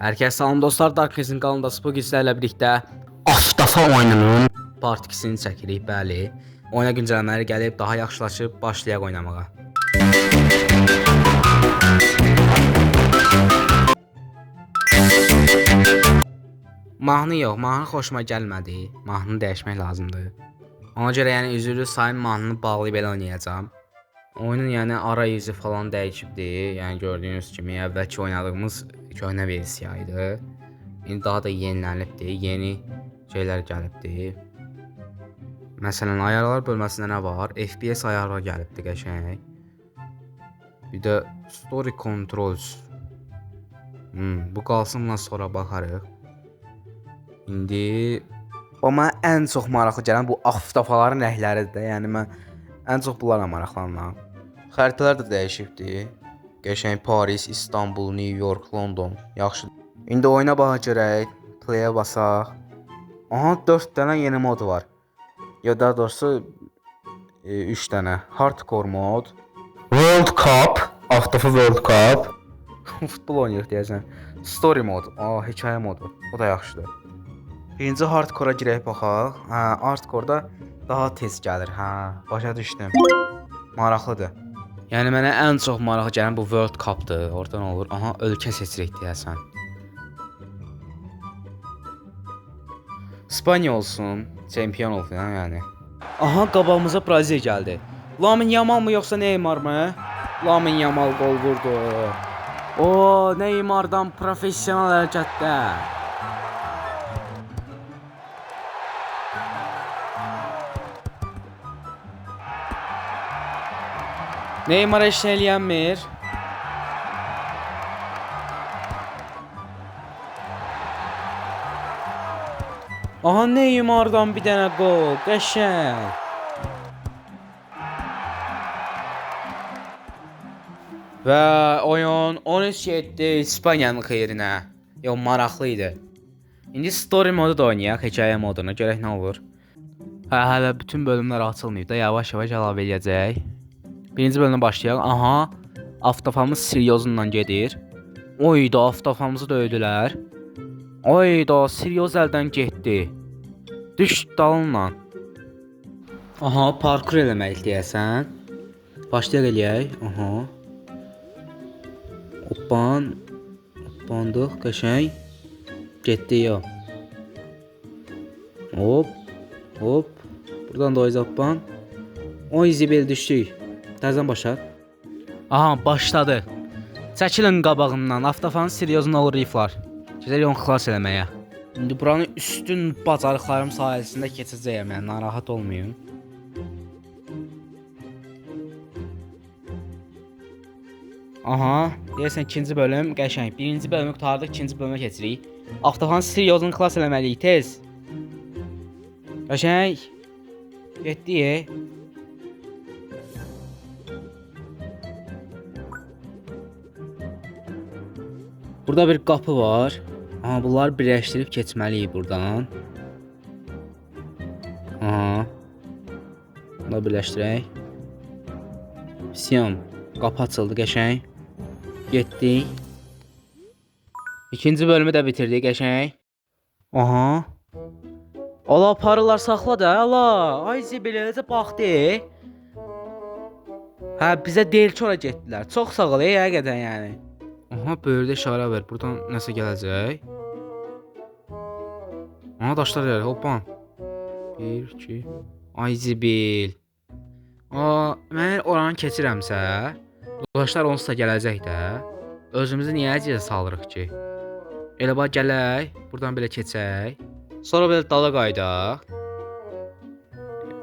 Herkese salam dostlar, Darkness'in kanalındasınız. Bugün sizlerlə birlikdə Aftafa oyununun part 2-sini çəkirik, bəli. Oyuna güncəlmələri gəlib, daha yaxşılaşıb, başlayaq oynamağa. Mahnı yox, mahnı xoşuma gəlmədi. Mahnını dəyişmək lazımdır. Ona görə yəni üzrlü sayın mahnını bağlayıb belə oynayacağam. Oyunun yəni arayüzü falan dəyişibdir. Yəni gördüyünüz kimi əvvəlki oynadığımız köhnə versiya idi. İndi daha da yenilənibdir. Yeni şeylər gəlibdir. Məsələn, ayarlar bölməsində nə var? FPS ayarları gəlibdir qəşəng. Bir də Story Controls. Bu qalsın, bundan sonra baxarıq. İndi amma ən çox maraqlı gələn bu Aftafaların rəhləridir. Yəni mən ən çox bunlarla maraqlanıram. Xəritələr də dəyişibdir. Qəşəng Paris, İstanbul, New York, London. Yaxşı. İndi oyuna baxa görək. Play-ə basaq. Aha, 4 dənə yeni mod var. Ya daha doğrusu 3 dənə. Hardcore mod, World Cup, Aftafa World Cup. Futbol oynayırıq deyəsən. Story mod, hekayə modu. O da yaxşıdır. Birinci hardcore-a girək baxaq. Hardcore-da daha tez gəlir. Başa düşdüm. Maraqlıdır. Yəni mənə ən çox maraqlı gələn bu World Cup-dır. Oradan olur. Aha, ölkə seçirik deyəsən. İspaniya olsun, çempion olsun yəni. Aha, qabağımıza Braziliya gəldi. Lamine Yamal mı yoxsa Neymar mı? Lamine Yamal gol vurdu. Neymardan professional hərəkətdə. Neymar heç nə eləyənmir. Aha, Neymardan bir dənə gol. Qəşəng. Və oyun 13-7 İspaniyanın xeyrinə. Yox, maraqlı idi. İndi story modu da oynayaq, hekayə modunu. Görək nə olur. Hələ bütün bölümlər açılmayıb da, yavaş-yavaş əlavə edəcək. Birinci bölümə başlayaq. Aha, Aftafamız Siryozundan gedir. Oyda, Aftafamızı döydülər. Oyda, Siryoz əldən getdi. Düş dalınla. Aha, parkur eləmək deyəsən. Başlayaq eləyək. Aha. Hoppandıq, qəşəng. Getdi ya. Hop. Buradan da o hoppan. O izibel düşdük. Təzədən başlat. Aha, başladı. Çəkilin qabağımdan. Aftafanın Siryozun olur riflar. Gedək onu xilas eləməyə. İndi buranın üstün bacarıqlarım sayəsində keçəcəyəm. Yəni narahat olmayın. Aha, deyəsən ikinci bölüm qəşəng. Birinci bölümü qurtardıq, ikinci bölümə keçirik. Aftafanın Siryozunu xilas eləməliyik, tez. Qəşəng. Getdi. Burada bir qapı var. Aha, bunları birləşdirib keçməliyik buradan. Aha. Bunları birləşdirək. Siyam. Qapı açıldı, qəşəng. Getdik. İkinci bölümü də bitirdik, qəşəng. Aha. Ala, paralar saxla da, ala. Ay zibiləcə baxdı. Hə, bizə deyil ki, ora getdilər. Çox sağ ol, həqiqətən yəni. Aha, böyürdə işarə ver. Buradan nəsə gələcək. Aha, daşlar gəlir. Hoppan. 1, 2. Ay zibil. Mən oranı keçirəmsə, daşlar onsuz da gələcək də. Özümüzü niyə əcələ salırıq ki? Elə bax gələk. Buradan belə keçək. Sonra belə dala qaydaq.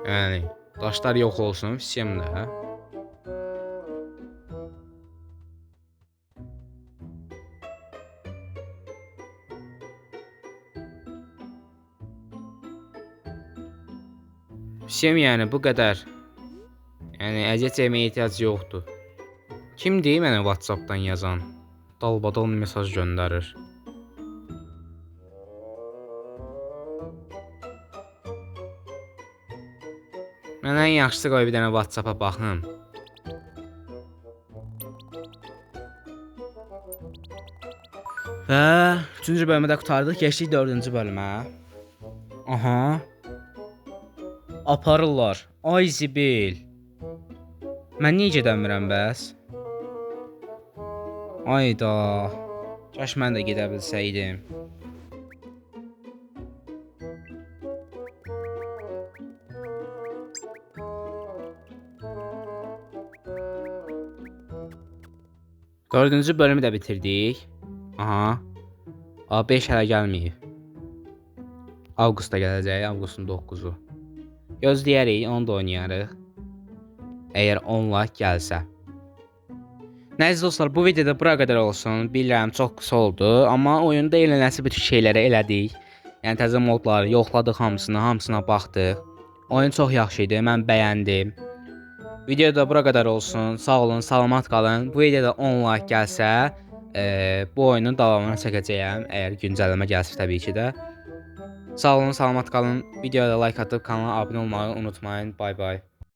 Yəni, daşlar yox olsun. Fisiyemlə. Fisiyem yəni bu qədər. Yəni əziyyət çəkməyə ehtiyac yoxdur. Kimdir mənə WhatsApp-dan yazan? Dalbadal mesaj göndərir. Mən ən yaxşısı qoy bir dənə WhatsApp-a baxım. Və 3-cü bölümü də qurtardıq. Keçdik 4-cü bölümə. Aha. Aparırlar. Ay zibil. Mən niyə gedəmirəm bəs? Ayda. Kaş mən də gedə bilsəydim. Dördüncü bölümü də bitirdik. Aha. A5 hələ gəlməyib. Avqustda gələcək, avqustun 9-u. Gözləyərik, onu da oynayarıq. Əgər 10 like gəlsə. Nəysə dostlar, bu videoda bura qədər olsun. Bilirəm, çox qısa oldu, amma oyunda eləməsi bütün şeyləri elədik. Yəni təzə modları yoxladıq hamısına baxdıq. Oyun çox yaxşı idi, mən bəyəndim. Videoda bura qədər olsun. Sağ olun, salamat qalın. Bu videoda 10 like gəlsə, bu oyunun davamını çəkəcəyəm. Əgər güncəlləmə gəlsə təbii ki də. Sağ olun, salamat qalın. Videoya like atıb kanala abunə olmağı unutmayın. Bay bay.